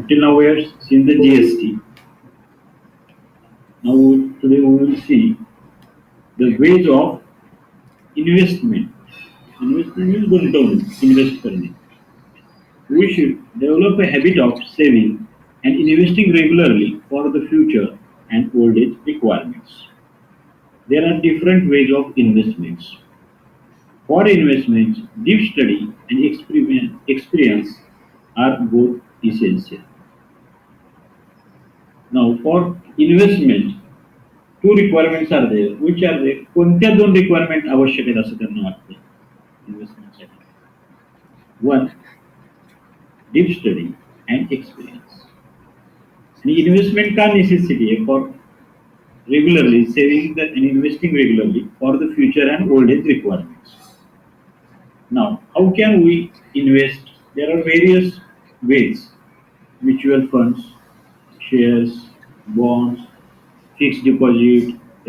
Till now we have seen the GST. Now today we will see the ways of investment. Investment means गुंतवणूक, invest करणे. We should develop a habit of saving and investing regularly for the future and old age requirements. There are different ways of investments. For investments, deep study and experience are both essential. Now, for investment, two requirements are there. Which are they? कोणत्या दोन requirement आवश्यक आहेत असं त्यांना वाटतं इन्व्हेस्टमेंटसाठी? One, deep study and experience. आणि investment का नेसेसिटी आहे? For regularly saving and investing regularly for the future and old age requirements. Now, how can we invest? There are various ways: mutual funds, shares, bonds, fixed deposit,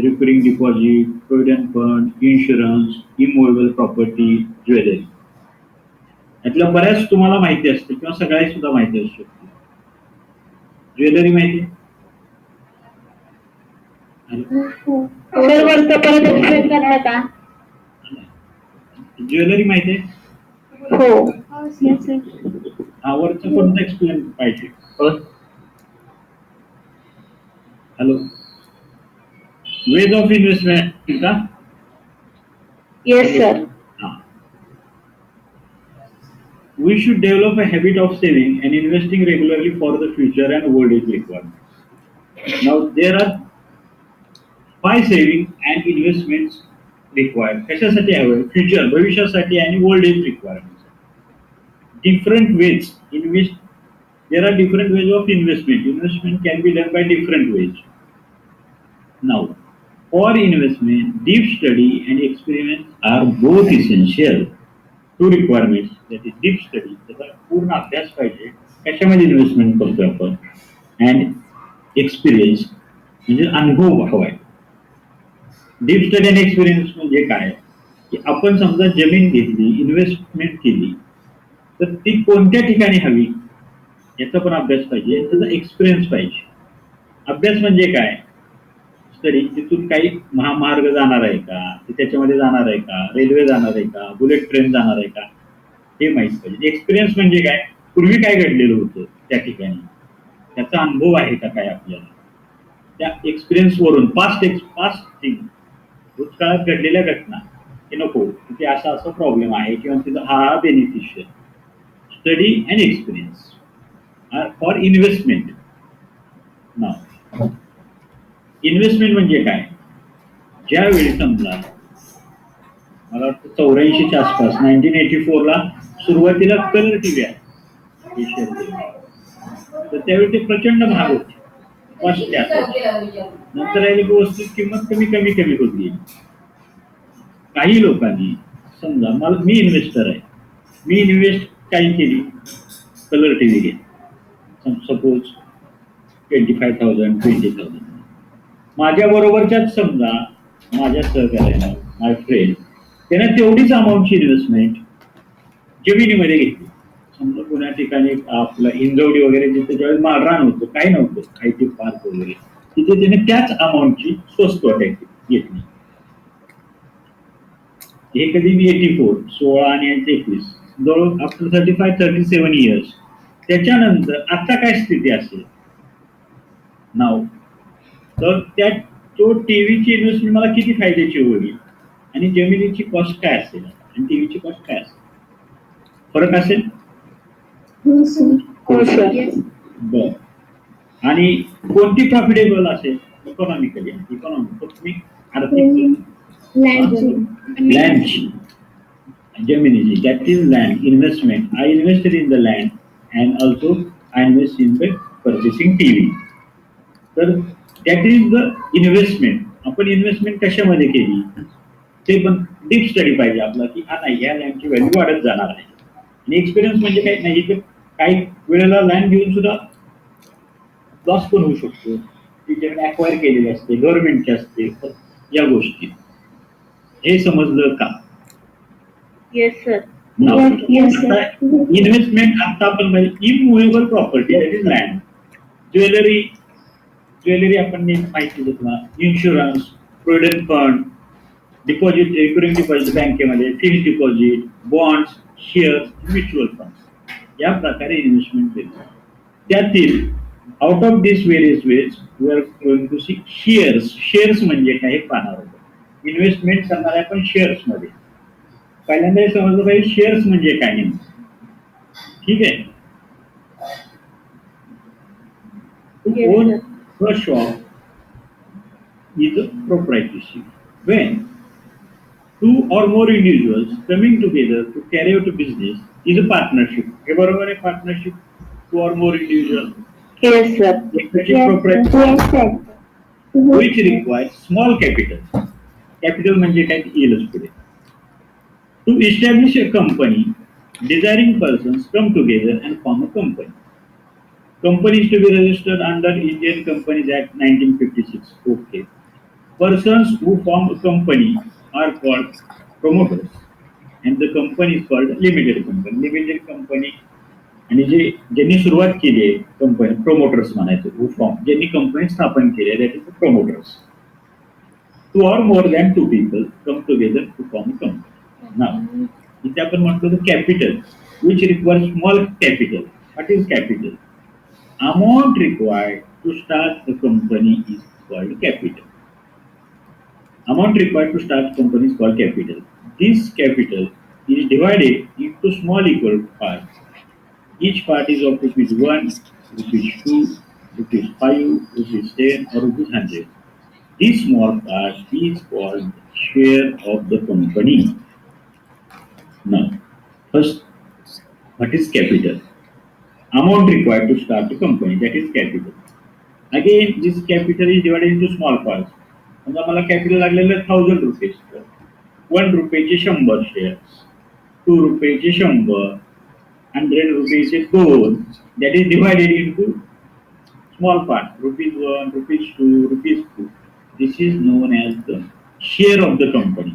recurring deposit, provident fund, insurance, immovable property, jewelry. यातल्या बऱ्याच तुम्हाला माहिती असते किंवा सगळ्या सुद्धा माहिती असू शकते. ज्वेलरी माहिती आहे? ज्वेलरी माहिती आहे? हो. हा, वरचं कोणतं एक्सप्लेन पाहिजे? हॅलो, वेज ऑफ इन्व्हेस्टमेंट का? Yes sir. We should develop a habit of saving and investing regularly for the future and old age requirements. Now, there are 5 saving and investments required. कशासाठी हवं? Future, भविष्यासाठी आणि old age requirements. Different ways invest. There are different ways of investment. Investment can be done by different ways. Now, for investment, deep study and experiments are both essential. To requirements, that is deep study, त्याचा पूर्ण अभ्यास पाहिजे, कशामध्ये investment करतोय आपण, and experience म्हणजे अनुभव हवा आहे. डीप स्टडी अँड एक्सपिरियन्स म्हणजे काय की आपण समजा जमीन घेतली, इन्व्हेस्टमेंट केली, तर ती कोणत्या ठिकाणी हवी याचा पण अभ्यास पाहिजे, त्याचा एक्सपिरियन्स पाहिजे. अभ्यास म्हणजे काय? स्टडी, तिथून काही महामार्ग जाणार आहे का, त्याच्यामध्ये जाणार आहे का, रेल्वे जाणार आहे का, बुलेट ट्रेन जाणार आहे का, हे माहित पाहिजे. एक्सपिरियन्स म्हणजे काय? पूर्वी काय घडलेलं होतं त्या ठिकाणी, त्याचा अनुभव आहे का काय आपल्याला, त्या एक्सपिरियन्स वरून पास्ट थिंग, भूतकाळात घडलेल्या घटना, की नको तिथे असा असा प्रॉब्लेम आहे किंवा तिथं हा beneficial. Study and experience for investment. Now investment म्हणजे काय? ज्यावेळी समजा मला वाटतं 84च्या आसपास 1984 ला सुरुवातीला कलर टीव्ही आहे, तर त्यावेळी ते प्रचंड महाग होते, कॉस्टली असायचे. नंतर याची वस्तू किंमत कमी कमी कमी होत गेली. काही लोकांनी समजा मी इन्व्हेस्टर आहे, मी इन्व्हेस्ट काही केली, कलर टीव्ही घेतली, सपोज 25,000 20,000. माझ्या बरोबरच्याच समजा माझ्या सहकार्याला, माय फ्रेंड, त्याने तेवढीच अमाऊंटची इन्व्हेस्टमेंट जमिनीमध्ये घेतली. समजा पुण्या ठिकाणी आपलं हिंजवडी वगैरे जिथे ज्यावेळेस माळरान होतं, काही नव्हतं, आयटी पार्क वगैरे, तिथे त्याने त्याच अमाऊंटची स्वस्त वाटायची घेतली. हे कधी मी 84, 16 आणि 21, जवळ आफ्टर 35-37 इयर्स. त्याच्यानंतर आता काय स्थिती असेल नाव, तर त्या तो टीव्हीची इन्व्हेस्टमेंट मला किती फायद्याची होईल आणि जमिनीची कॉस्ट काय असेल आणि टीव्हीची कॉस्ट काय असेल, फरक असेल? बर. आणि कोणती प्रॉफिटेबल असेल इकॉनॉमिकली? इकॉनॉमिक आर्थिक लँडची, जमिनीची, that is land investment. I invested in the land and also I invest in the purchasing TV. तर दॅट इज द इन्व्हेस्टमेंट. आपण इन्व्हेस्टमेंट कशामध्ये केली ते पण डीप स्टडी पाहिजे आपला, की हा नाही या लँडची व्हॅल्यू वाढत जाणार आहे. आणि एक्सपिरियन्स म्हणजे काही नाही, तर काही वेळेला लँड घेऊन सुद्धा लॉस पण होऊ शकतो, ती जमीन अक्वायर केलेली असते, गव्हर्नमेंटची असते. या गोष्टी हे समजलं का? Yes sir. Now Yes, sir. आता इन्व्हेस्टमेंट आता आपण immovable property that is land, jewellery, jewellery आपण माहिती घेतला, insurance, provident fund, deposit, recurring deposit बँकेमध्ये, fixed deposit, bonds, shares, mutual fund या प्रकारे इन्व्हेस्टमेंट केलं. त्यातील out of this various ways we are going to see shares. Shares म्हणजे काय हे पाहणार होतो. इन्व्हेस्टमेंट करणार आहे आपण शेअर्स मध्ये. पहिल्यांदा हे समजलं पाहिजे शेअर्स म्हणजे काय नेमकं. ठीक आहे. Yes, on sir. a shop is a proprietorship. When two or more individuals coming together to carry out a business is a partnership. हे बरोबर आहे partnership. Two or more individuals. Yes, sir. Equity Yes, proprietorship yes, sir. which requires small capital. Capital म्हणजे काय ते येईलच पुढे. To establish a company, desiring persons come together and form a company. Company is to be registered under Indian Companies Act 1956. Okay. Persons who form a company are called promoters and the company is called limited company. Limited company आणि ज्यांनी सुरुवात केली आहे company promoters म्हणायचं. हू form ज्यांनी company स्थापन केली आहे that is promoters. Two or more than two people come together to form a company. Now इथे आपण म्हटलं होतं capital which require small capital. What is capital? Amount required to start a company is called capital. Amount required to start company is called capital. This capital is divided into small equal parts. Each part is of rupees 1, rupees 2, rupees 5, rupees 10 or rupees 100. This small part is called share of the company. Now, first, what is capital? Amount required to start a company, that is capital. Again, this capital is divided into small parts. समजा मला capital लागलेलं 1000 rupees. 1 रुपयाचे 100 shares, 2 रुपयाचे 100, 100 रुपयाचे 2. That is divided into small part. Rupees 1, rupees 2, rupees 2. This is non as the share of the company.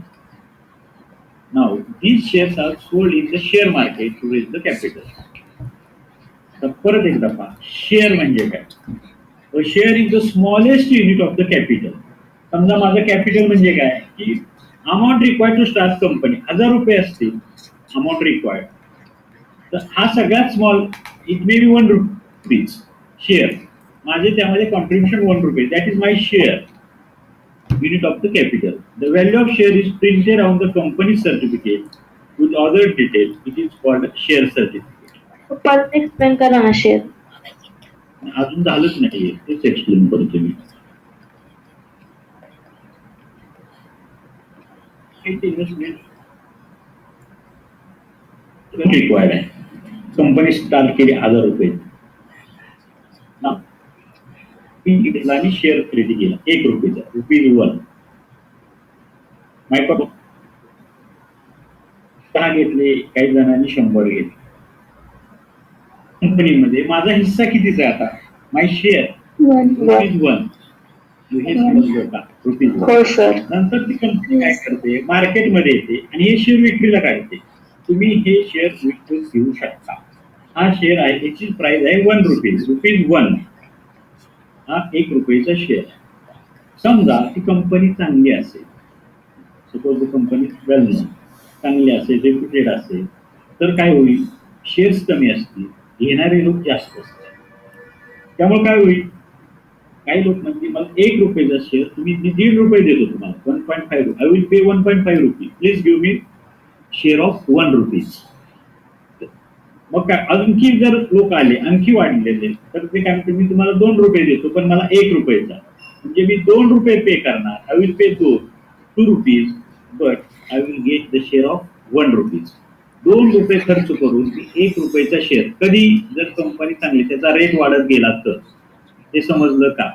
Now these shares are sold in the share market to raise the capital. तर परत एकदा पहा share म्हणजे काय. Share is the smallest unit of the capital. समजा माझं capital म्हणजे काय की amount required to start company 1000 रुपये असतील अमाऊंट रिक्वायर्ड. तर हा सगळ्यात small it may be 1 rupees share. माझे त्यामध्ये कॉन्ट्रीब्युशन 1 रुपये. That is my share unit of the capital. The value of share is printed on the company certificate with other detail. It is called share certificate. परत explain करा ना share. अजून झालंच नाहीये तेच एक्सप्लेन करतो मी. इन्व्हेस्टमेंट रिक्वायर्ड आहे. Company start केली 1000 रुपये ना. घेतला आणि शेअर खरेदी केला 1 रुपयाचा. रुपीज 1. मायक्रो 10 घेतले, काही जणांनी 100 घेतले. कंपनीमध्ये माझा हिस्सा कितीचा आहे आता? माय शेअर रुपीज 1. हे समजलं का? रुपीज 1. हो सर. नंतर ती कंपनी काय करते मार्केटमध्ये येते आणि हे शेअर विक्रीला काढते. तुम्ही हे शेअर विकून घेऊ शकता. हा शेअर आहे याची प्राइस आहे 1 रुपीज. रुपीज 1 हा 1 रुपयाचा शेअर. समजा ती कंपनी चांगली असेल, suppose the company well non चांगली असेल, रेप्युटेड असेल, तर काय होईल शेअर्स कमी असतील, घेणारे लोक जास्त असतील. त्यामुळे काय होईल काही लोक म्हणजे मला 1 रुपयाचा शेअर तुम्ही 1.5 रुपये देतो तुम्हाला 1.5. I will pay 1.5 rupees. Please give me share of 1 rupees. मग काय आणखी जर लोक आले आणखी वाढलेले तर ते काय म्हणते मी तुम्हाला 2 रुपये देतो पण मला 1 रुपयाचा. म्हणजे मी 2 रुपये पे करणार. I will pay 2 rupees but I will get the share of 1 rupees. 2 रुपये खर्च करून 1 रुपयाचा शेअर. कधी जर कंपनी चांगली त्याचा रेट वाढत गेला तर. ते समजलं का?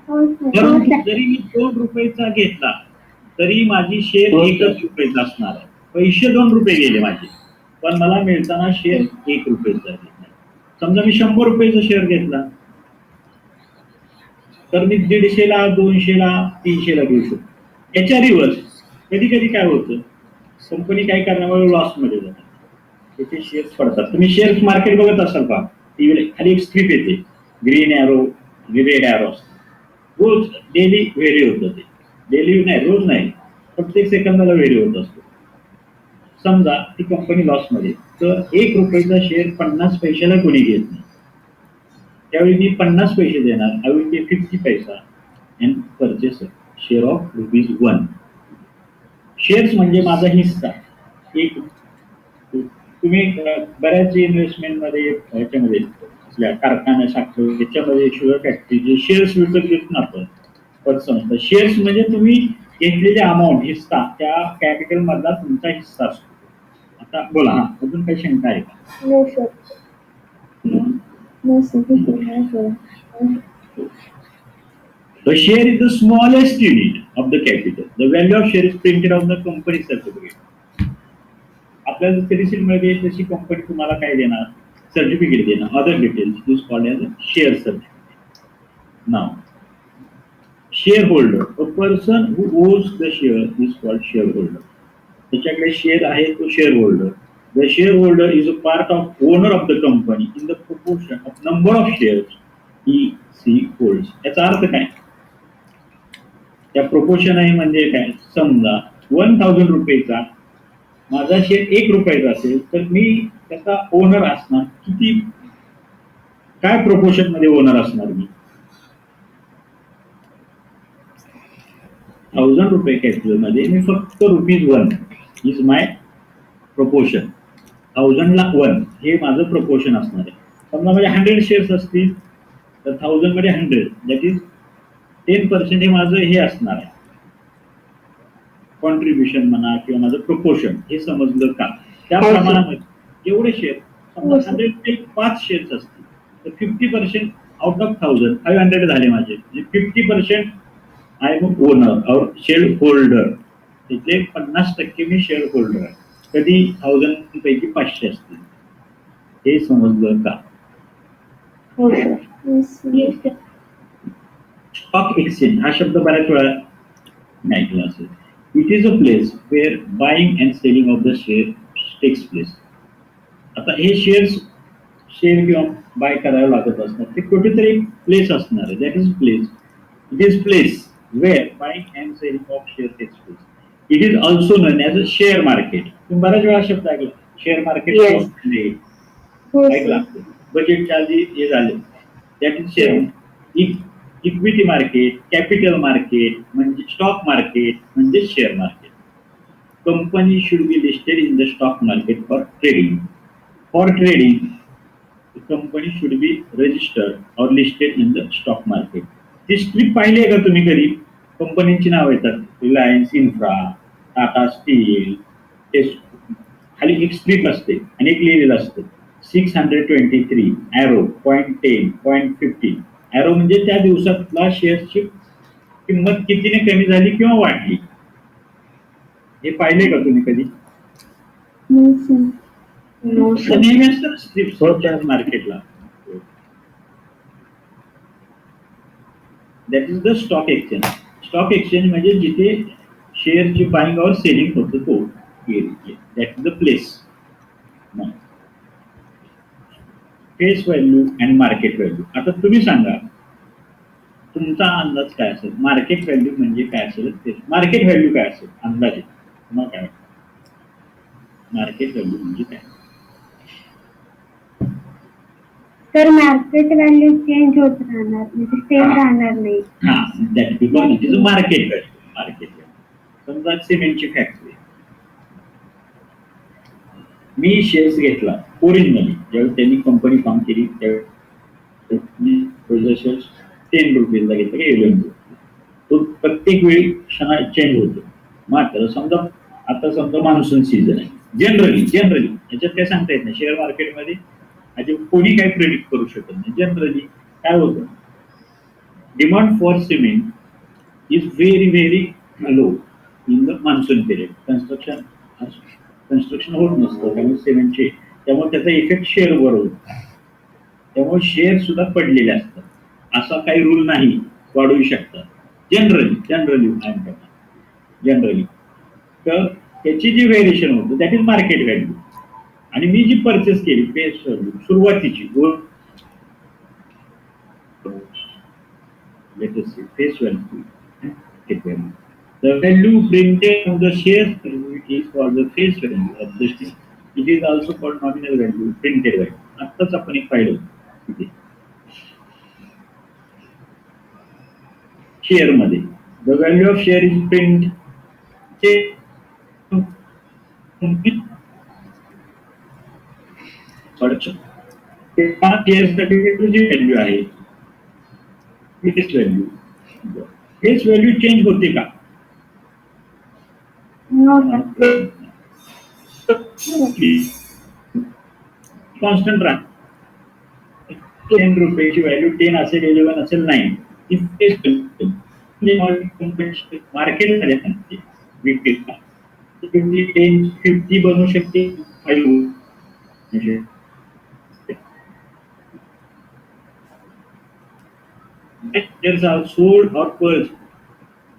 परंतु जरी मी 2 रुपयाचा घेतला तरी माझी शेअर 1 रुपयाचा असणार आहे. पैसे 2 रुपये गेले माझे पण मला मिळताना शेअर 1 रुपयाचा. समजा मी 100 रुपयाचा शेअर घेतला तर मी 150ला, 200ला, 300ला घेऊ शकतो. याच्या रिव्हर्स कधी कधी काय होतं कंपनी काय करण्यामुळे लॉसमध्ये जातात, त्याचे शेअर्स पडतात. तुम्ही शेअर्स मार्केट बघत असाल का, टीव्हीला खाली एक स्ट्रीप येते, ग्रीन एरो, रेड एरो असतो, रोज डेली व्हेरी होतं ते. डेली नाही, रोज नाही, प्रत्येक सेकंदाला व्हेरी होत असतो. समजा ती कंपनी लॉसमध्ये, तर 1 रुपयाचा शेअर 50 पैशाला कोणी घेत नाही. त्यावेळी मी 50 पैसे देणार, आय विल पे 50 पैसा and purchase share of ₹1. Shares म्हणजे माझा हिस्सा. एक तुम्ही बऱ्याच इन्व्हेस्टमेंटमध्ये ह्याच्यामध्ये आपल्या कारखान्या साखर ह्याच्यामध्ये शुगर फॅक्टरी जे शेअर्स विकत घेतो ना आपण पतसंस्था, शेअर्स म्हणजे तुम्ही घेतलेले अमाऊंट, हिस्सा, त्या कॅपिटल मधला तुमचा हिस्सा असतो. आता बोला, हा अजून काही शंका आहे का? No sir. No sir. The share is the smallest unit of the capital. The value of share is printed on the company certificate. आपल्याला जर सील मिळते तशी कंपनी तुम्हाला काय देणार, सर्टिफिकेट देणार. Other details is called as share certificate. नाव share holder, a person who owns the share is called share holder. त्याच्याकडे शेअर आहे तो share holder. The share holder is a part of owner of the company in the proportion of number of shares he she holds. याचा अर्थ काय, त्या proportion आहे म्हणजे काय, समजा 1000 रुपयेचा माझा शेअर 1 रुपयाचा असेल तर मी त्याचा ओनर असणार किती, काय प्रोपोर्शन मध्ये ओनर असणार मी. 1000 रुपये कॅपिटल मध्ये मी फक्त ₹1 इज माय प्रोपोर्शन. 1000ला 1 हे माझं प्रोपोर्शन असणार आहे. समजा माझे 100 शेअर्स असतील तर 1000 मध्ये 100 दॅट इज 10% हे माझं हे असणार आहे, कॉन्ट्रीब्युशन म्हणा किंवा माझं प्रोपोर्शन. हे समजलं का? त्या प्रमाणामध्ये जेवढे शेअर, समजा 100 ते 5 शेअर्स असतील तर 50% आउट ऑफ 1000 500 झाले माझे, म्हणजे 50% आय एम ओनर और शेअर होल्डर. तिथे 50% मी शेअर होल्डर आहे. कधी 1000 पैकी 500 असतील. हे समजलं का? हो सर. स्टॉक एक्सचेंज हा शब्द बऱ्याच वेळा नाही ऐकला असेल. It is a place where buying and selling of the share takes place. आता हे शेअर किंवा बाय करायला लागत असतात, ते कुठेतरी प्लेस असणार आहे, that is place. It is place where buying and selling of share takes place. It is also known as a share market. तुम्ही बऱ्याच वेळा शब्द ऐकला, शेअर मार्केट ऐकला, बजेटच्या आधी हे झाले, that is share. Equity market, capital market म्हणजे स्टॉक मार्केट म्हणजे share market. Company should be listed in the stock market for trading. For trading company should be registered और listed in the stock market. ती strip पाहिली आहे का तुम्ही कधी? कंपनीची नाव येतात, रिलायन्स इन्फ्रा, टाटा स्टील. खाली एक स्ट्रीप असते आणि एक लिहिलेलं असतं 623 एरो .10 .15. एरो म्हणजे त्या दिवसातला शेअरची किंमत कितीने कमी झाली किंवा वाढली. हे पाहिले का तुम्ही कधी? No sir. नेहमी असतं स्ट्रीप मार्केटला. That is the stock exchange. Stock exchange म्हणजे जिथे शेअरची बाईंग और सेलिंग होतं तो area, that is the place. Face value and market value. आता तुम्ही सांगा तुमचा अंदाज काय असेल, मार्केट व्हॅल्यू म्हणजे काय असेल, मार्केट व्हॅल्यू काय असेल अंदाजे मग काय मार्केट व्हॅल्यू म्हणजे काय? तर मार्केट व्हॅल्यू चेंज होत राहणार, म्हणजे सेम राहणार नाही. हा, that because it is a market value. Market value समजा सिमेंटची फॅक्टरी, मी शेअर्स घेतला ओरिजिनली, ज्यावेळी त्यांनी कंपनी फॉर्म केली त्यावेळी शेअर्स 10 रुपीजला घेतला की 11 रुपीज. तो प्रत्येक वेळी क्षणा चेंज होतो. मात्र समजा आता समजा मान्सून सीझन आहे, जनरली याच्यात काय सांगता येत नाही. शेअर मार्केटमध्ये अजून कोणी काही प्रेडिक्ट करू शकत नाही. जनरली काय होतं, demand for cement is very low in the monsoon period. Construction होत नसतं त्यामुळे सिमेंटचे, त्यामुळे त्याचा इफेक्ट शेअरवर होतो. त्यामुळे शेअर सुद्धा पडलेले असतात. असा काही रूल नाही, वाढवू शकतात जनरली. जनरली तर त्याची जी व्हेरिएशन होतं दॅट इज मार्केट व्हॅल्यू. आणि मी जी परचेस केली फेस व्हॅल्यू सुरुवातीची face value, the value printed on the share is called the face value of the share. It is also called nominal value, printed value. आत्ताच आपण एक पाहिलं तिथे share मध्ये the value of share is print चे share सर्टिफिकेटची value आहे face value. Face value change होते का? No sir. कॉन्स्टंट राहते. 10 रुपयाची व्हॅल्यू 10 असेल 11 असेल 9 मार्केटमध्ये असते विक्रीला 10 50 बनू शकते 5 म्हणजे shares are sold or purchased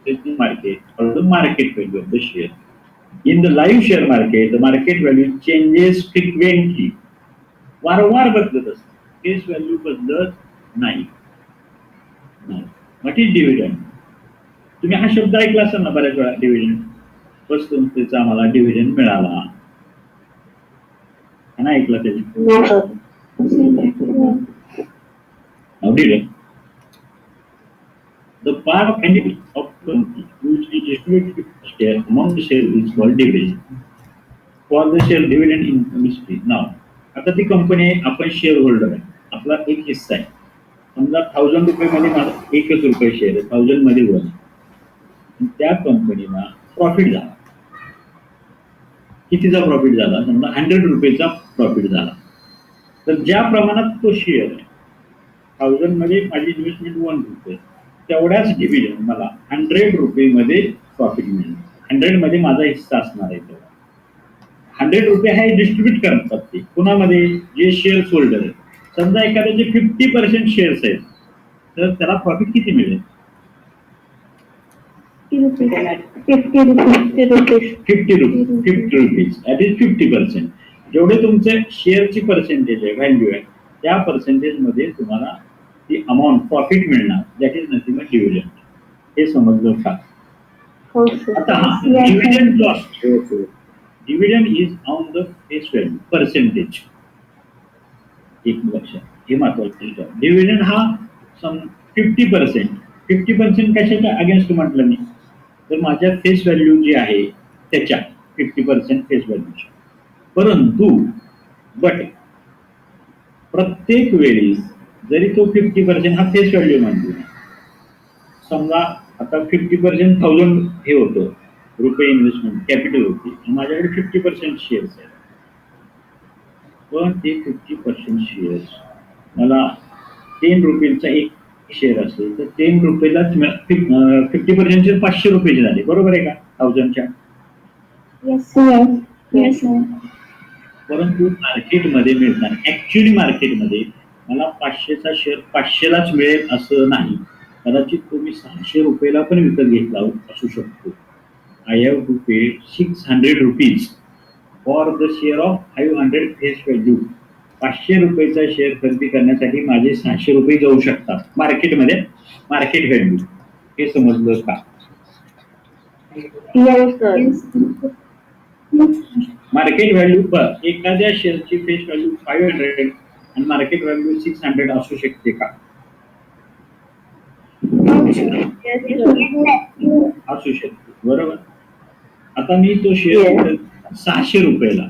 in the market or the market value of the share. In the live share market, the market value changes frequently. वारंवार बदलत असते. फेस व्हॅल्यू बदलत नाही. What is dividend? तुम्ही हा शब्द ऐकला असाल ना बऱ्याच वेळा, डिव्हिडंड. वस्तुंचा आम्हाला डिव्हिडंड मिळाला, नाही ऐकला त्याची? Dividend the part of any of company which is distributed share among the share is called dividend. For the share dividend income is free. Now, आता ती कंपनी आहे, आपण शेअर होल्डर आहे, आपला एक हिस्सा आहे. समजा 1000 रुपये मध्ये माझा 1 रुपये शेअर आहे, 1000 मध्ये वर. त्या कंपनीला प्रॉफिट झाला. कितीचा प्रॉफिट झाला? समजा 100 रुपयेचा प्रॉफिट झाला. तर ज्या प्रमाणात तो शेअर आहे 1000 मध्ये माझी इन्व्हेस्टमेंट 1 रुपये, तेवढ्याच डिव्हिडंड मला 100 रुपये प्रॉफिट मिळणार. 100 मध्ये माझा हिस्सा असणार आहे. तेव्हा 100 रुपये हे डिस्ट्रीब्यूट करतात ते कुणामध्ये? जे शेअर होल्डर आहे. समजा एखाद्याचे 50% शेअर्स आहेत तर त्याला प्रॉफिट किती मिळेल? 50 रुपीज दॅट इज 50%. जेवढे तुमचे शेअरची पर्सेंटेज आहे, व्हॅल्यू आहे, त्या पर्सेंटेज मध्ये तुम्हाला ती अमाऊंट प्रॉफिट मिळणार. That is nothing but dividend. हे समजलं का? आता हा dividend cost. Dividend is on the face value percentage. एक लक्षात, हे महत्वाचं. डिव्हिडंड हा 50%. 50% कशाच्या अगेन्स्ट म्हटलं मी? तर माझ्या फेस व्हॅल्यू जी आहे त्याच्या 50% फेस व्हॅल्यूची. परंतु प्रत्येक वेळी जरी तो 50% हा फेस व्हॅल्यू म्हणतो, समजा आता 50% 1000 हे होतं रुपये इन्व्हेस्टमेंट कॅपिटल होती, माझ्याकडे 50% शेअर्स आहेत. पण ते 50% शेअर्स मला 10 रुपयेचा एक शेअर असेल तर 10 रुपयेलाच 50% 500 रुपयाचे झाले. बरोबर आहे का? 1000च्या. परंतु मार्केटमध्ये मिळताना ऍक्च्युअली मार्केटमध्ये मला 500चा शेअर 500लाच मिळेल असं नाही. कदाचित तुम्ही 600 रुपयाला पण विकत घेतला असू शकतो. I have to pay 600 rupees for the share of 500 face value. 500 रुपयाचा शेअर खरेदी करण्यासाठी माझे 600 रुपये जाऊ शकतात मार्केटमध्ये. मार्केट व्हॅल्यू हे समजलं का? मार्केट व्हॅल्यू पर एखाद्या शेअरची फेस व्हॅल्यू 500 आणि मार्केट व्हॅल्यू 600 असू शकते का? असू शकते. बरोबर. आता मी तो शेअर 600 रुपयाला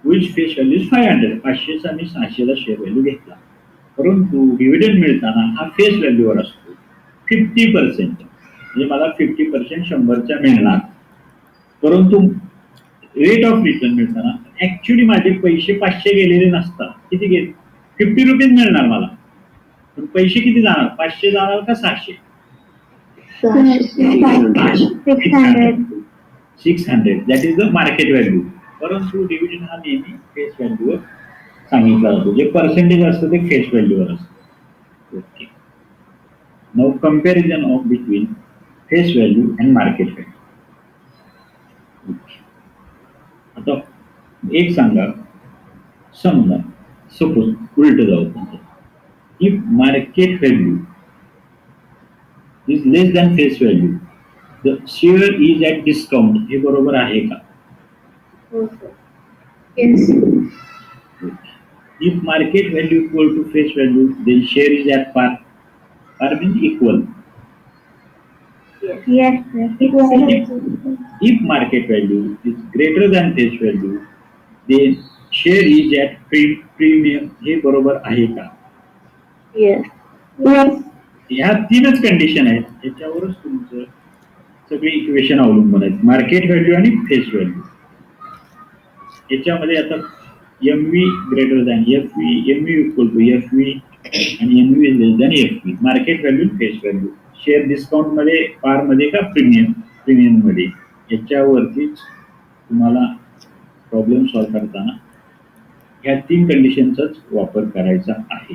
विच फेस व्हॅल्यू 500, 500चा मी 600ला शेअर व्हॅल्यू घेतला. परंतु डिव्हिडंड मिळताना हा फेस व्हॅल्यूवर असतो 50%. म्हणजे मला 50% 100च्या मिळणार. परंतु रेट ऑफ रिटर्न मिळताना ऍक्च्युअली माझे पैसे 500 गेलेले नसतात. किती गेले? 50 रुपीज मिळणार मला. पण पैसे किती जाणार? 500 जाणार का 600? 600. That is the market value. परंतु डिव्हिडंड हा नेहमी फेस व्हॅल्यूवर सांगितला जातो. जे पर्सेंटेज असतं ते फेस व्हॅल्यूवर असतं. Okay. Now comparison of between face value and market value. आता एक सांगा, समजा, सपोज उलट जाऊ, if market value is less than face value the share is at discount, हे बरोबर आहे का? हो sir. Yes. If market value equal to face value, then share is at par. Par means equal. Yes, sir. If market value is greater than face value, then share is at premium. हे बरोबर आहे का? Yes. Yes. ह्या तीनच condition आहेत, याच्यावरच तुमचं सगळे इक्वेशन अवलंबून आहेत. मार्केट व्हॅल्यू आणि फेस व्हॅल्यू. याच्यामध्ये आता M V greater than F V, M V equal to F V आणि M V less than F V. Market value face value. Share discount मध्ये, पार मध्ये का प्रीमियम मध्ये, याच्यावरतीच तुम्हाला प्रॉब्लेम सॉल्व्ह करताना ह्या तीन कंडिशनचाच वापर करायचा आहे.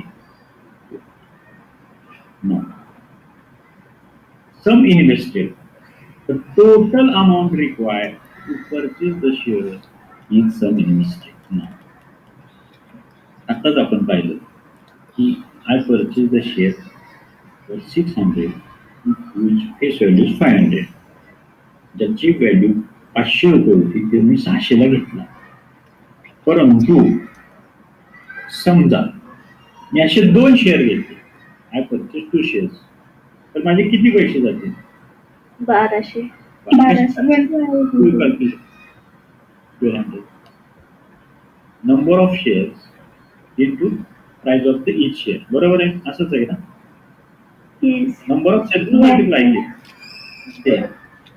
सम invested, the total amount required to purchase the share is sum invested. Now, आताच आपण पाहिलं की I purchased the share for 600 which face value is 500. ज्याची व्हॅल्यू 500 रुपये होती ते मी 600 ला घेतला. परंतु समजा मी असे 2 शेअर घेतले, आय परचेस 2 शेअर्स, तर माझे किती पैसे जातील? 1200. 1200. 1200. Number of shares into price of the each share, बरोबर आहे? असंच आहे ना? Yes. Number of shares multiply केले,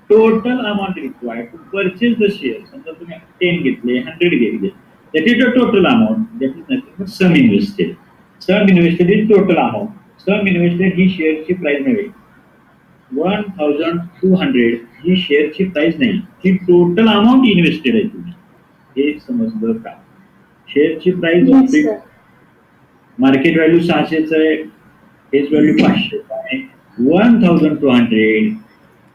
total amount required to purchase the share. समजा तुम्ही 10 घेतले, 100 घेतले, that is the total amount, that is nothing but sum invested. Sum invested is total amount. Sum invested ही शेअरची प्राइस नव्हे, 1200 ही शेअरची price नाही, ही total amount invested आहे. तुम्ही हे समजलं का? शेअरची price Yes, sir. Market value 600 आहे, फेस व्हॅल्यू 500 आहे. 1200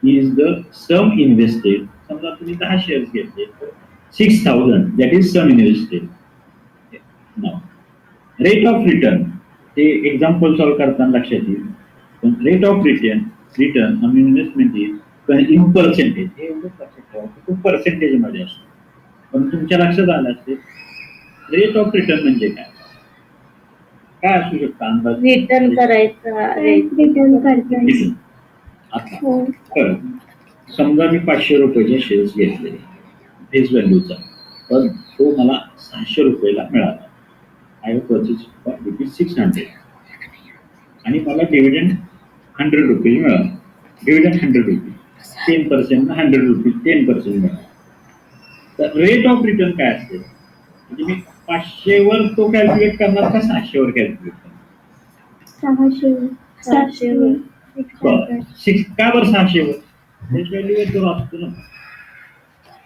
इज द सम इन्व्हेस्टेड. समजा तुम्ही 10 शेअर्स घेतले तर 6000 दॅट इज सम इन्व्हेस्टेड. नाव रेट ऑफ रिटर्न, ते एक्झाम्पल सॉल्व्ह करताना लक्षात येईल. पण rate of return on investment is in percentage. हे एवढंच लक्षात ठेवा, तो पर्सेंटेज मध्ये असतो. पण तुमच्या लक्षात आलं असेल रेट ऑफ रिटर्न म्हणजे काय, काय असू शकतं अंदाज? रिटर्न करायचा. Return करताना. आता हो. तर समजा मी 500 रुपयाचे शेअर्स घेतले फेस व्हॅल्यूचा, पण तो मला 600 रुपयाला मिळाला. आय परचेस फॉर ₹600 आणि मला डिव्हिडंड 100 रुपये मिळाला. डिव्हिडंड 100 रुपये, 10% 100 रुपये, 10% मिळाला. तर रेट ऑफ रिटर्न काय असेल? म्हणजे मी 500 वर तो कॅल्क्युलेट करणार का 600 वर कॅल्क्युलेट करणार? 600. का बरं 600 वर? फेस व्हॅल्यूवर तो असतो ना,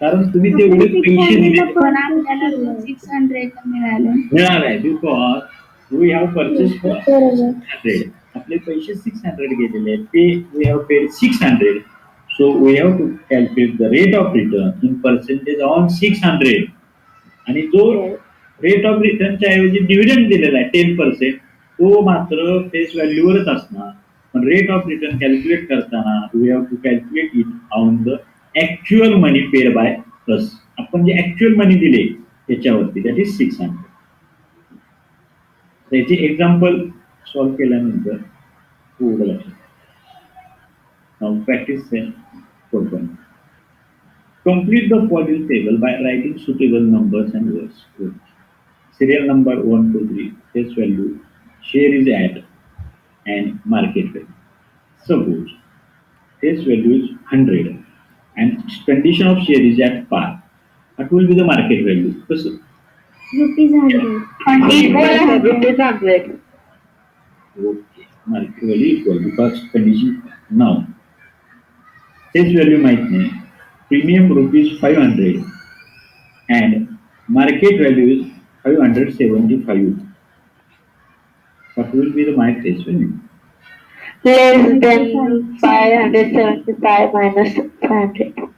कारण तुम्ही तेवढे पैसे दिले. पण आपल्याला 600 मिळालाय because we have purchase for बरोबर. 600. आपले पैसे 600 गेलेले आहेत, pay we have paid 600. So we have to calculate the rate of return in percentage on 600. आणि जो रेट ऑफ रिटर्नच्या ऐवजी डिव्हिडंड दिलेला आहे 10%, तो मात्र फेस व्हॅल्यूवरच असणार. पण रेट ऑफ रिटर्न कॅल्क्युलेट करताना we have to calculate it on the actual money paid by us. आपण जे ऍक्च्युअल मनी दिले त्याच्यावरती, दॅट इज 600. त्याची एक्झाम्पल सॉल्व्ह केल्यानंतर पुढे लक्षात. Now practice for fun. Complete the following table by writing suitable numbers and words. Serial number 1, 2, 3, face value, share is at, and market value. Suppose face value is 100 and condition of share is at par. What will be the market value? Rupees 100. Okay, market value equal because condition. Now face value माहित नाही, premium rupees 500 and market value is 575. What will be the my face value? Less than 575 minus 500.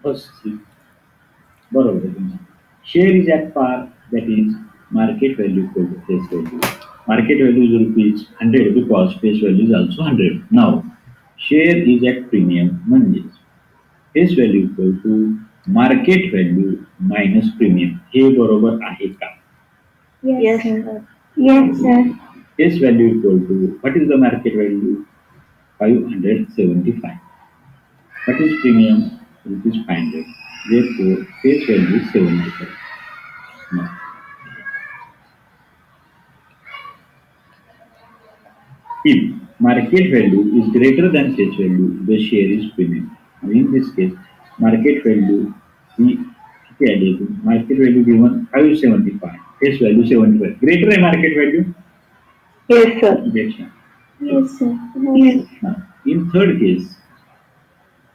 First बरोबर आहे तुमचं. Share is at par that is market value equal to face value. Market value is rupees 100 because face value is also 100. Now, share is at premium म्हणजे face value equal to market value minus premium. हे बरोबर आहे का? Yes, sir. sir. Yes, sir. Face value equal to what is the market value? 575. What is premium? Rupees 500. Therefore, face value is 75. Now, if market value is greater than face value, the share is premium. Now, in this case, market value we added market value given 575, face value 75. Greater than market value? Yes, sir. Objection. Yes, sir. Yes. Now, in third case,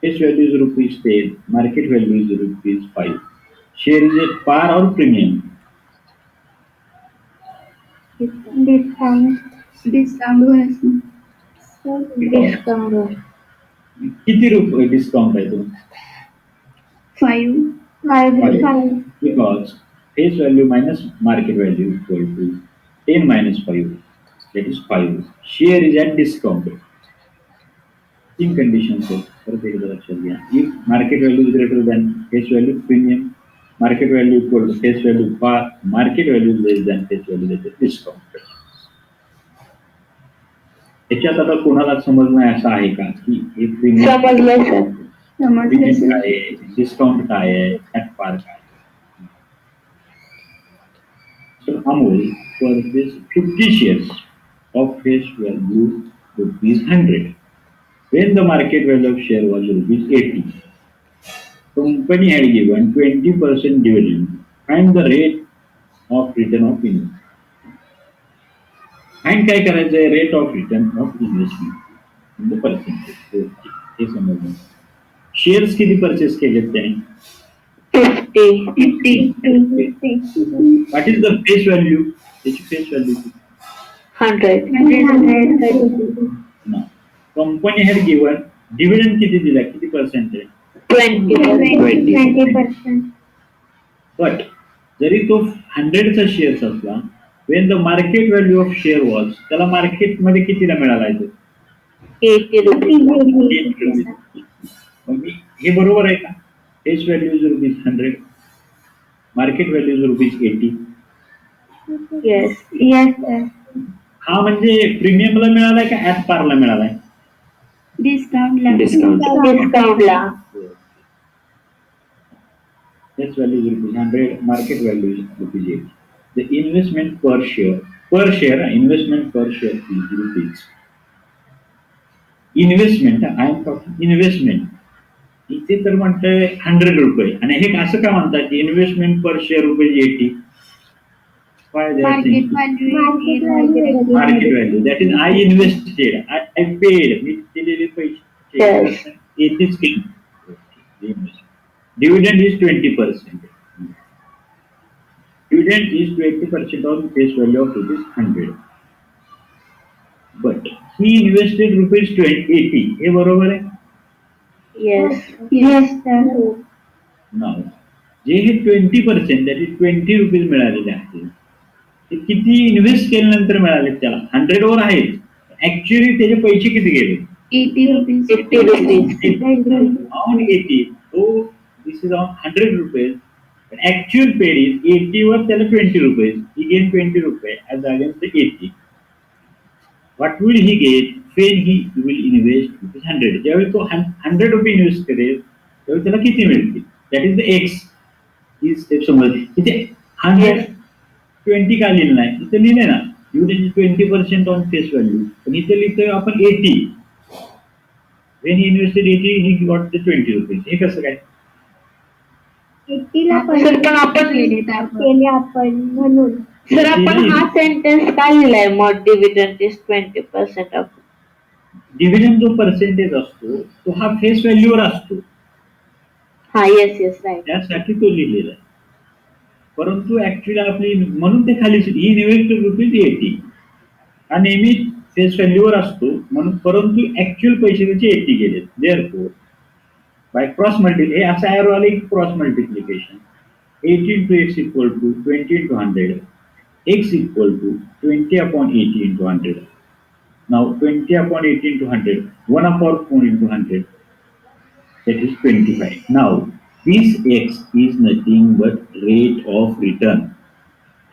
face value is rupees 10, market value is rupees 5. Share is at par or premium? Discount. Discount was Discount. किती रुपये discount आहे तो? 5. 5. Five. Because face value minus market value equal to 10 minus 5, that is 5. Share is at discount. तीन conditions आहेत, परत एकदा लक्षात घ्या. If market value is greater than face value, premium. Market value equal to face value, par. Market value is less than face value, that is discount. याच्यात आता कोणाला समजणं असं आहे का की हे प्रीमियम समजलंय सर. काय आहे, डिस्काउंट काय आहे, ॲट पार काय आहे? So Amul purchased 50 shares of face value rupees 100 when the market value of share was rupees 80. Company had given 20% dividend. Find the rate of return of investment. Find काय करायचं आहे? Rate of return of investment म्हणजे percentage. हे समजलं. Shares किती purchase केलेत त्याने? 50. What is the face value? त्याची फेस व्हॅल्यू 100. ना. कंपनी हॅड गिवन डिव्हिडंड किती दिला? किती पर्सेंट आहे? 20%. बट जरी तो 100चा शेअर्स असला, Wien the market value of share was, त्याला मार्केटमध्ये कितीला मिळाला आहे? 80 rupees. मग हे बरोबर आहे का? Face value is rupees 100, market value is rupees 80. Yes. Yes, sir. हा म्हणजे प्रीमियमला मिळालाय का ऍट पारला मिळालाय? Discount. Discount ला. Face value is rupees 100, market value is rupees 80. The investment per share, investment per share is rupees. Investment, I am talking investment. इथे तर म्हणतंय 100 रुपये आणि हे असं का म्हणतात की investment per share rupees 80? Market value. Market value, that is I invested, I paid, मी दिलेले पैसे Yes. येतेच केली. Dividend is 20%. Dividend is 20% on face value of rupees 100. But he invested rupees 80. हे बरोबर आहे? Yes. Yes, sir. Now, जे हे 20% that is 20 rupees मिळालेले आहेत, ते किती इन्व्हेस्ट केल्यानंतर मिळाले त्याला? 100 वर आहेत. ऍक्च्युअली त्याचे पैसे किती गेले? 80 rupees. 50 rupees. On 80. So this is on 100 rupees. But actual paid is 80 वर त्याला 20 rupees. He gained 20 rupees as against the 80. What will he get when he will invest rupees 100? ज्यावेळी तो 100 रुपये इन्व्हेस्ट करेल त्यावेळी त्याला किती मिळतील? That is the x. He step समजली. इथे 120 का लिहिलं नाही? इथे लिहिले ना डिव्हिडंड 20% ऑन फेस व्हॅल्यू, पण इथे लिहितोय आपण 80. When he invested 80, he got the 20 rupees. हे कसं काय? 80 ला सर पण आपण केले आपण म्हणून. सर आपण हा सेंटेन्स काय लिहिलाय? मग डिव्हिडंड इज 20% ऑफ. डिव्हिडंड जो पर्सेंटेज असतो तो हा फेस व्हॅल्यूवर असतो, हा. Yes right. त्यासाठी तो लिहिलेला आहे. परंतु ऍक्च्युअली आपली म्हणून ते खाली ही इन्व्हेस्टेड रुपीज 80 हा नेहमी फेस व्हॅल्यूवर असतो म्हणून, परंतु ऍक्च्युअल पैसे त्याचे 80 गेले. देअरफोर बाय क्रॉस मल्टी हे असं arrow आले की cross multiplication 8 into x equal to 20 into 100. X equal to 20 upon 80 into 100. Now 20 upon 80 into 100, 1 upon 4 into 100, that is 25. Now this x is nothing but rate of return.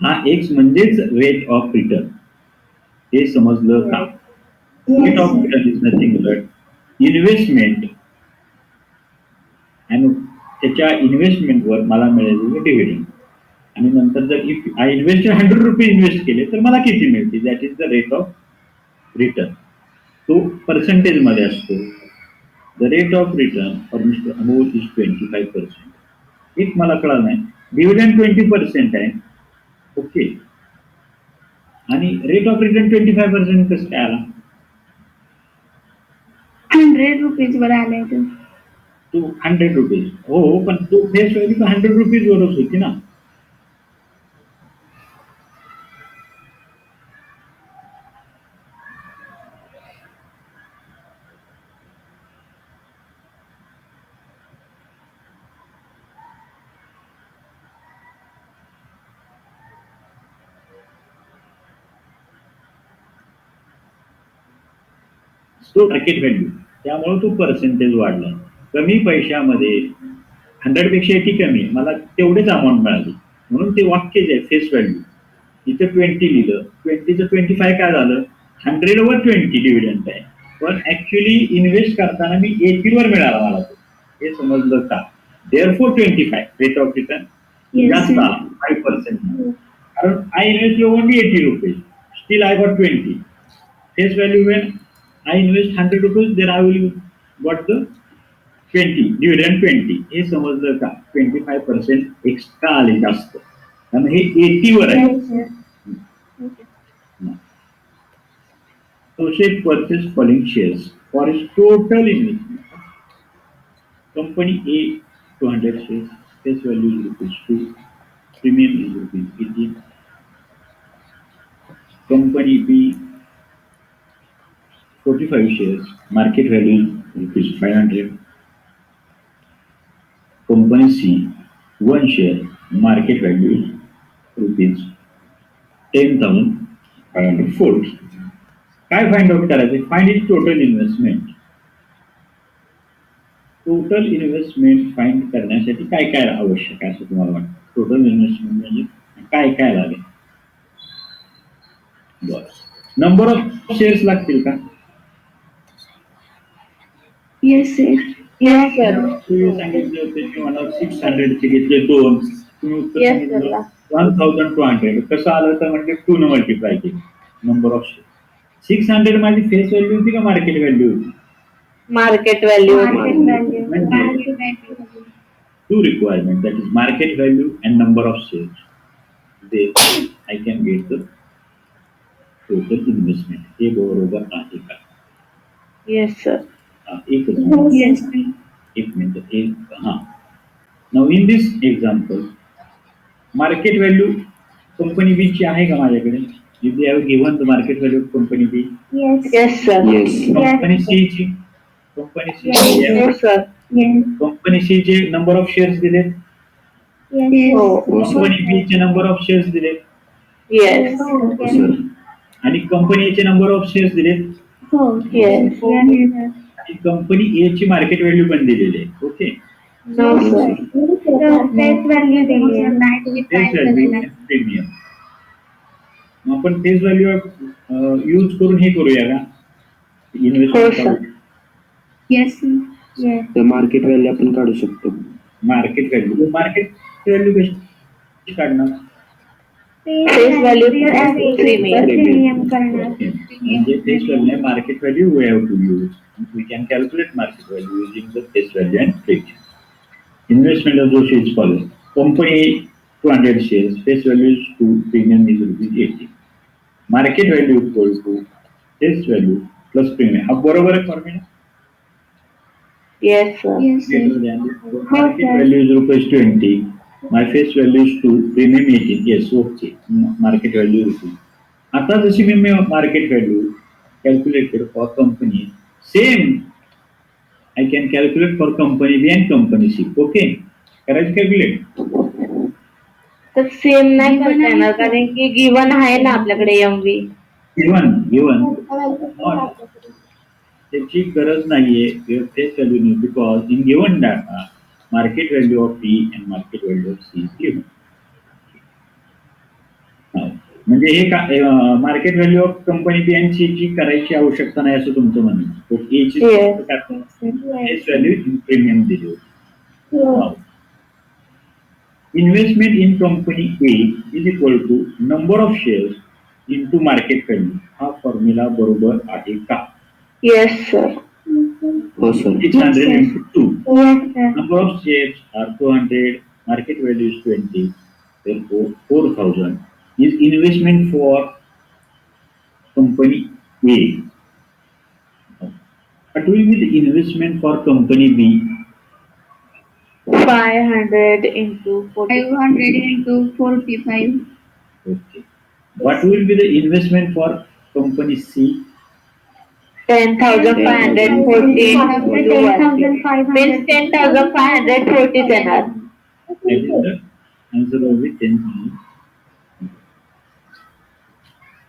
हा x म्हणजेच rate of return. हे समजलं का? Rate Yes, of sir. return is nothing but investment आणि त्याच्या इन्व्हेस्टमेंटवर मला मिळालेलं dividend. आणि नंतर जर इफ आय इन्व्हेस्ट 100 रुपये इन्व्हेस्ट केले तर मला किती मिळते that is the rate of return. तो पर्सेंटेज मध्ये असतो. The rate of return for mister Amol is 25%. एक मला कळलं नाही डिव्हिडंड 20% आहे ओके आणि रेट ऑफ रिटर्न 25% कसं काय आला? 100 रुपीज वर आलाय तो. तो 100 रुपीज हो पण तो फेस व्हॅल्यू तर 100 रुपीज वरच होती ना. तो मार्केट व्हॅल्यू त्यामुळे तो पर्सेंटेज वाढला. कमी पैशामध्ये 100 पेक्षा कमी मला तेवढेच अमाऊंट मिळाली म्हणून ते वाक्य जे आहे फेस व्हॅल्यू इथं 20 लिहिलं 20चं 25 काय झालं 100/20 डिव्हिडंड आहे पण ऍक्च्युली इन्व्हेस्ट करताना मी 80 वर मिळाला मला तो. हे समजलं का? Therefore 25 rate of return Yes, जास्त sir. आला 5%. कारण I invest only 80 rupees still I got 20 face value Wien I invest 100 rupees, then I will got the 20 dividend 20. हे समजलं का? 25% एक्स्ट्रा आले जास्त कारण हे 80 वर आहे. Yes, sir. Okay. Associate purchase falling shares for its total investment. Company A 200 shares, face value is rupees 2, premium is rupees 18. Company B 45 shares, market value is rupees 500. Company C 1 share, market value is rupees 10,540. काय find out करायचं? Find is total investment. Total investment find करण्यासाठी काय काय आवश्यक आहे असं तुम्हाला वाटतं? टोटल इन्व्हेस्टमेंट म्हणजे काय काय लागेल? बरं नंबर ऑफ शेअर्स लागतील का? Yes, sir. Yes, sir. तुम्ही सांगितले होते की मला 600चे घेतले 2 तुम्ही उत्तर Yes, सांगितलं sir. 1200. कसं आलं तर म्हणजे 2 न मल्टिप्लाय केलं नंबर ऑफ शेअर. 600 माझी फेस व्हॅल्यू होती का मार्केट व्हॅल्यू होती? Market value. Market value. म्हणजे Market value. two requirements that is market value and number of shares. Then I can get the total investment. हे बरोबर आहे का? Yes, sir. एकच मिनिट. Yes, sir. एक मिनिट एक हा. Now in this example, market value company B ची आहे का माझ्याकडे? If they have given the market value of company B, Yes. Yes, sir. Yes. Company C ची company C Yes. Yes, sir. Yes. Company C चे number of shares दिले. Yes. Oh. Company B चे number of shares दिले Yes. Yes. Sir. आणि company A चे number of shares दिले हो. Yes. Yes. आणि कंपनी ए ची मार्केट व्हॅल्यू पण दिलेली आहे. Okay No, sir. Face value दिली आहे. Face value premium. मग आपण फेस व्हॅल्यू यूज करून हे करूया का हो, इन्व्हेस्टमेंट sir. Yes. Yes. तर मार्केट व्हॅल्यू आपण काढू शकतो. मार्केट व्हॅल्यू कशी काढणार? Face value plus premium. Premium करणार. म्हणजे face value market value we have to use we can calculate market value using the face value and premium. Investment of those is follow. Company 200 shares, face value is 2, premium is rupees 80. Market value equal to face value plus premium. हा बरोबर आहे formula? Yes, sir. Yes, sir. Market value is rupees 20. My face value is 2, premium 18. Yes, okay. Market value rupees. आता जशी मी market value calculated for company same I can calculate for company B and company C. Okay. करायचं calculate? तर same नाही करता येणार कारण की गिवन आहे ना आपल्याकडे MV. Given. त्याची गरज नाहीये face value because in given data market value of B and market value of C given. म्हणजे हे market value of company B and C ची करायची आवश्यकता नाही असं तुमचं म्हणणं. ए ची फेस व्हॅल्यू इन प्रीमियम दिली होती. Investment in company A is equal to number of shares into market value. हा फॉर्म्युला बरोबर आहे का? Yes sir. हो sir. 600 into 2. Yes, sir. Number of shares are 200. Market value is 20. Therefore, 4,000 is investment for company A. What will be the investment for company B? 500 into 40. 500 into 45. Okay. What will be the investment for company C? 10,540 into 1. Means 10,540 येणार. That is the answer will be 10,000.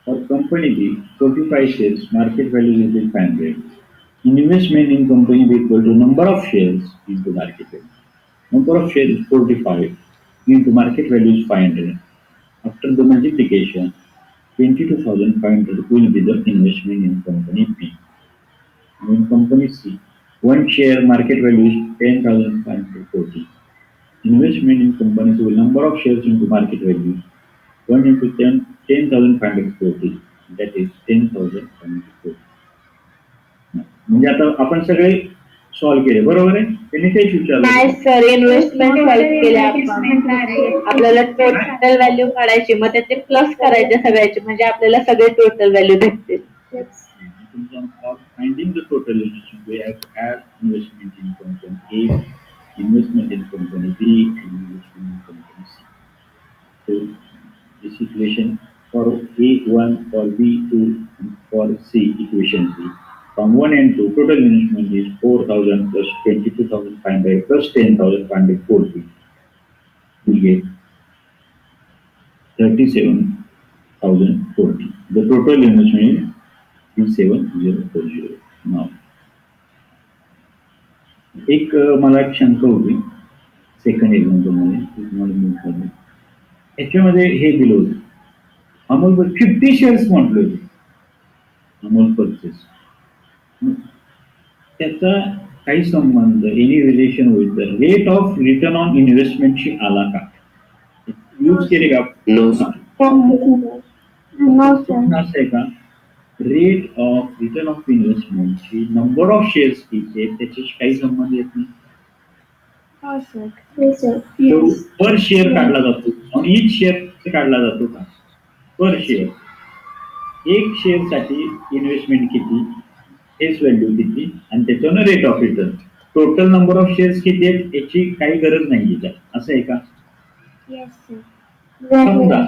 For company B, 45 shares, market value will be 500. Investment in company B equal to number of shares into market value. Number of shares is 45 into market value is 500. After the multiplication, 22,500 will be the investment in company B. In company C, one share market value is 10,540. Investment in company C will number of shares into market value 1 into 10,540. That is 10,540. म्हणजे आता आपण सगळे solve केले बरोबर आहे. त्यांनी तेच विचारलं. नाही सर, इन्व्हेस्टमेंट सॉल्व्ह केले आपण. आपल्याला टोटल व्हॅल्यू काढायची, मग त्याचे प्लस करायचे सगळ्याचे, म्हणजे आपल्याला सगळे टोटल व्हॅल्यू भेटतील. Finding the total investment, we have to add investment in company A, investment in company B, and investment in company C. So this equation for A1, for B2, and for C, equation C. From 1 and 2, total investment is 4,000 plus 22,500 plus 10,540. We get 37,040. The total investment is 37,040. Now, एक मला एक शंका होती second एक्झाम्पलमध्ये तुम्हाला मिळतात. याच्यामध्ये हे दिलं होतं अमोल 50 शेअर्स म्हटले होते अमोल परचेस. त्याचा काही संबंध any relation with the rate of return on इन्व्हेस्टमेंटशी आला का? यूज केले का? No sir. असं आहे का रेट ऑफ रिटर्न ऑफ इन्व्हेस्टमेंटची नंबर ऑफ शेअर्स किती आहेत त्याच्याशी काही संबंध येत नाही. पर शेअर काढला जातो आणि इच शेअर काढला जातो का? Per share. एक शेअर साठी इन्व्हेस्टमेंट किती, फेस व्हॅल्यू किती आणि त्याच्यावर rate of return. Total number of shares किती आहेत याची काही गरज नाही त्यात. असं आहे का? समजा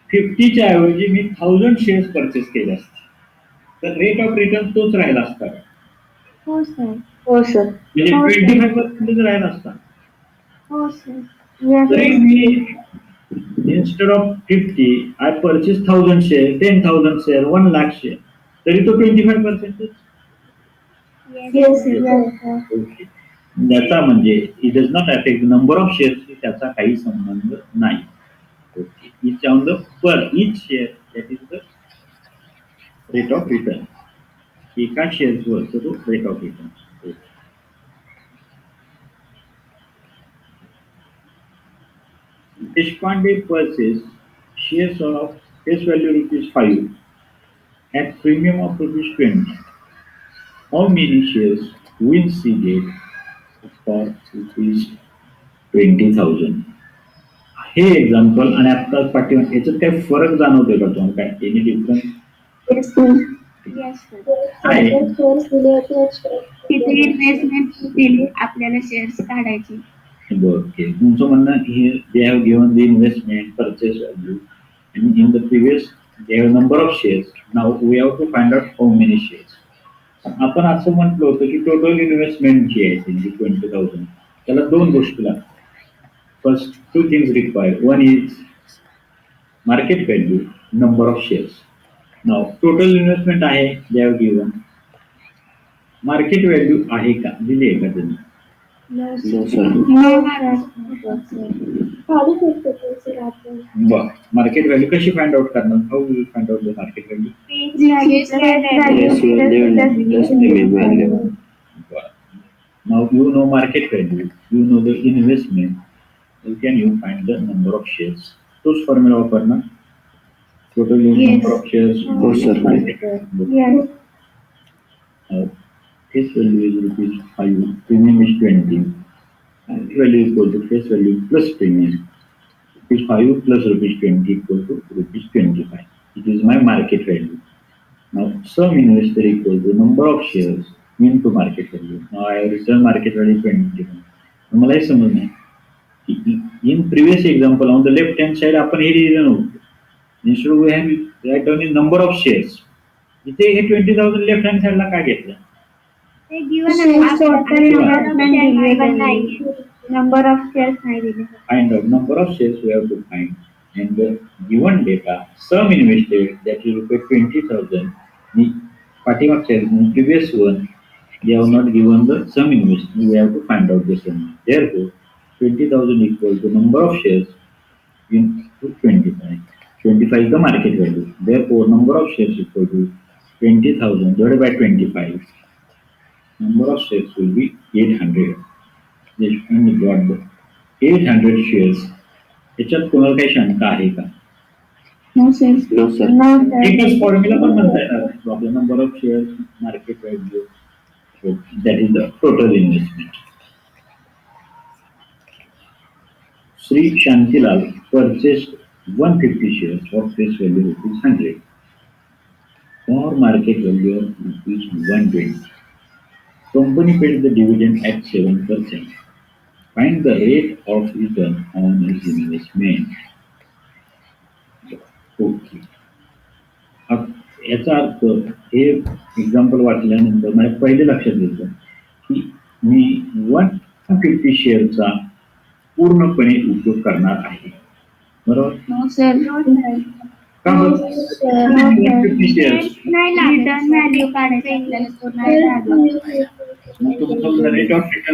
50च्या ऐवजी मी 1000 शेअर्स परचेस केले असते तर रेट ऑफ रिटर्न तोच राहिला असता. हो सर. हो सर. म्हणजे 25% राहिला असता. हो सर. तरी मी instead of 50 I purchase 1000 share, 10,000 share, 1 lakh share. तरी तो 25%. त्याचा म्हणजे it does not affect number of shares, त्याचा काही संबंध नाही. Each on the per each share that is the rate of return. एका शेअर्सवर तो rate of return. Deshpande purchased shares of face value ₹5 at premium of ₹20. How many shares will she get for ₹20,000? हे example आणि आता पाठीमागे याच्यात काय फरक जाणवतोय का तुम्हाला? काय एनी डिफरन्स आहे? तिथे इन्व्हेस्टमेंट केली आपल्याला शेअर्स काढायचे. ओके. तुमचं म्हणणं हे they have given the investment purchase value and in the previous they have number of shares. Now we have to find out how many shares. आपण असं म्हटलं होतं की टोटल इन्व्हेस्टमेंट जी आहे त्यांची 20,000, त्याला दोन गोष्टी लागतात. First two things required. One is market value, number of shares. Now total investment आहे they have given. Market value आहे का, दिली आहे का त्यांनी? No sir. बरं. मार्केट व्हॅल्यू कशी फाइंड आउट करणार? How will find out the market value? Face value plus premium value. Now you know market value, you know the investment, you can find the number of shares. तोच formula वापरणार. Total number of shares. हो sir. Yes. Face value is ₹5, premium is 20. Market value is equal to face value plus premium. ₹5 plus ₹20 equal to ₹25. It is my market value. Now sum investor equal to number of shares into market value. Now I have written market value 20. मला हे समजणार in previous example on the left hand side आपण हे लिहिलं नव्हतं. Instead we have write down the number of shares. इथे हे 20,000 left hand साइडला का घेतलं? Number of shares नाही दिले. Find out number of shares we have to find, and the given data sum invested, that is ₹20,000. पाठीमागच्या previous one they have not given the sum invested, we have to find out the sum. Therefore 20,000 equal to number of shares into 25. 25 is the market value. Therefore number of shares equal to 20,000 divided by 25. Number of shares will be 800. This one got the 800 shares. याच्यात कोणाला काही शंका आहे का? No sir. No sir. No sir. एकच formula पण म्हणता येणार नाही. So आपला number of shares, market value, so that is the total investment. Sri Shantilal purchased 150 shares of face value ₹100 for market value of ₹120. Company paid the dividend at 7%. Find the rate of return on his investment. Okay. याचा अर्थ हे example वाचल्यानंतर मला पहिले लक्षात येतं की मी 150 शेअरचा पूर्णपणे उपयोग करणार आहे. बरोबर? No sir. No sir. का बरं? 150 शेअर्स. नाही लागत. Return value काढायचं आपल्याला. मग तुमचं रेट ऑफ रिटर्न